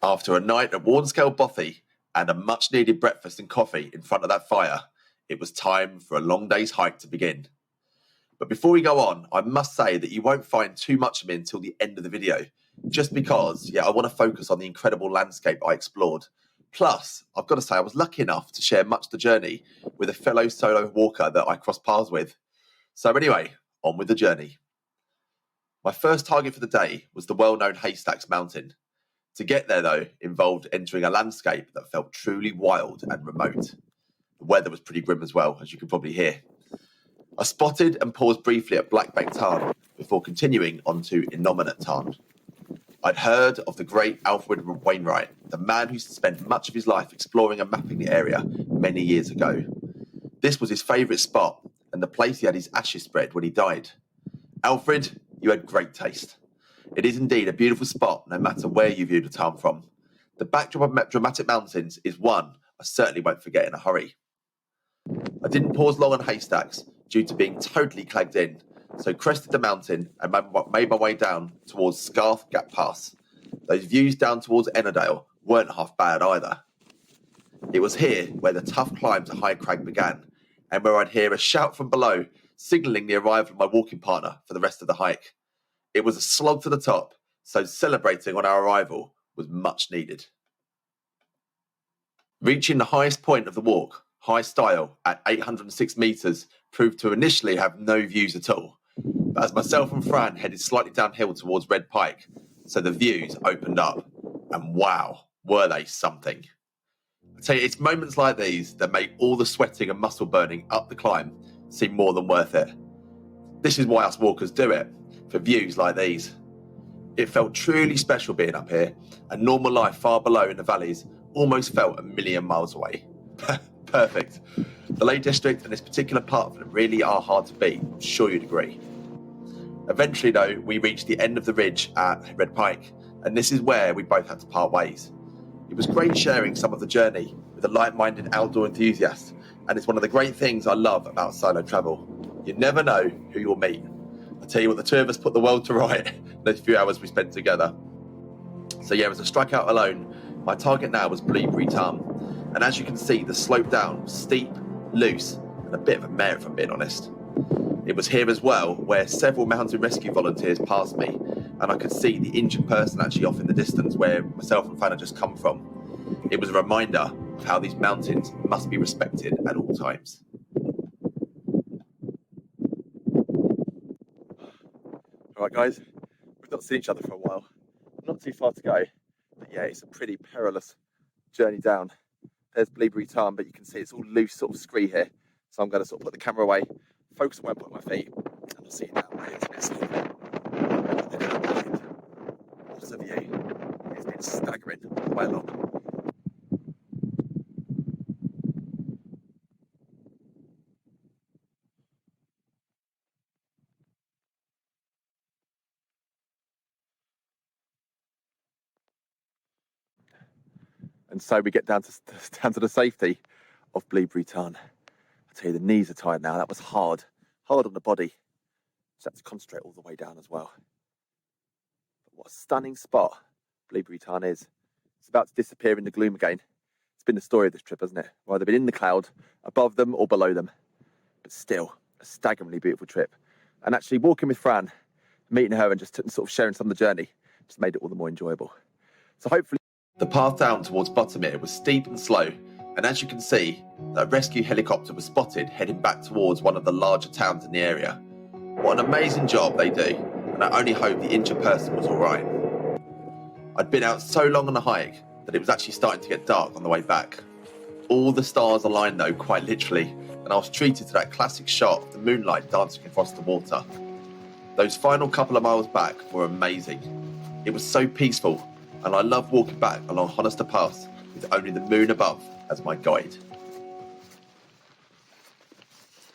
After a night at Warnscale Bothy and a much-needed breakfast and coffee in front of that fire, it was time for a long day's hike to begin. But before we go on, I must say that you won't find too much of me until the end of the video, just because, I want to focus on the incredible landscape I explored. Plus, I've got to say I was lucky enough to share much of the journey with a fellow solo walker that I crossed paths with. So anyway, on with the journey. My first target for the day was the well-known Haystacks mountain. To get there, though, involved entering a landscape that felt truly wild and remote. The weather was pretty grim as well, as you can probably hear. I spotted and paused briefly at Red Tarn before continuing on to Inominate Tarn. I'd heard of the great Wainwright, the man who spent much of his life exploring and mapping the area many years ago. This was his favourite spot and the place he had his ashes spread when he died. Alfred, you had great taste. It is indeed a beautiful spot, no matter where you view the town from. The backdrop of dramatic mountains is one I certainly won't forget in a hurry. I didn't pause long on Haystacks due to being totally clagged in, so crested the mountain and made my way down towards Scarth Gap Pass. Those views down towards Ennerdale weren't half bad either. It was here where the tough climb to High Crag began, and where I'd hear a shout from below, signalling the arrival of my walking partner for the rest of the hike. It was a slog to the top, so celebrating on our arrival was much needed. Reaching the highest point of the walk, High Stile, at 806 metres, proved to initially have no views at all. But as myself and Fran headed slightly downhill towards Red Pike, so the views opened up. And wow, were they something. I tell you, it's moments like these that make all the sweating and muscle burning up the climb seem more than worth it. This is why us walkers do it, for views like these. It felt truly special being up here, and normal life far below in the valleys almost felt a million miles away. Perfect. The Lake District and this particular part of them really are hard to beat, I'm sure you'd agree. Eventually though, we reached the end of the ridge at Red Pike, and this is where we both had to part ways. It was great sharing some of the journey with a like-minded outdoor enthusiast, and it's one of the great things I love about solo travel. You never know who you'll meet. I tell you what, the two of us put the world to right those few hours we spent together. So as I struck out alone, my target now was Buttermere Tarn. And as you can see, the slope down was steep, loose, and a bit of a mare if I'm being honest. It was here as well where several mountain rescue volunteers passed me, and I could see the injured person actually off in the distance where myself and Fran had just come from. It was a reminder of how these mountains must be respected at all times. Alright guys, we've not seen each other for a while. Not too far to go, but it's a pretty perilous journey down. There's Buttermere Tarn, but you can see it's all loose sort of scree here. So I'm going to sort of put the camera away, focus on where I put my feet, and I'll see you now. What's the view? It's been staggering all the way along. And so we get down to the safety of Buttermere Tarn. I tell you, the knees are tired now. That was hard on the body. Just had to concentrate all the way down as well. But what a stunning spot Buttermere Tarn is. It's about to disappear in the gloom again. It's been the story of this trip, hasn't it? Well, they've been in the cloud, above them or below them. But still, a staggeringly beautiful trip. And actually walking with Fran, meeting her and just sort of sharing some of the journey, just made it all the more enjoyable. So hopefully... The path down towards Buttermere was steep and slow, and as you can see, a rescue helicopter was spotted heading back towards one of the larger towns in the area. What an amazing job they do, and I only hope the injured person was alright. I'd been out so long on the hike that it was actually starting to get dark on the way back. All the stars aligned though, quite literally, and I was treated to that classic shot of the moonlight dancing across the water. Those final couple of miles back were amazing. It was so peaceful, and I love walking back along Haystacks Pass with only the moon above as my guide.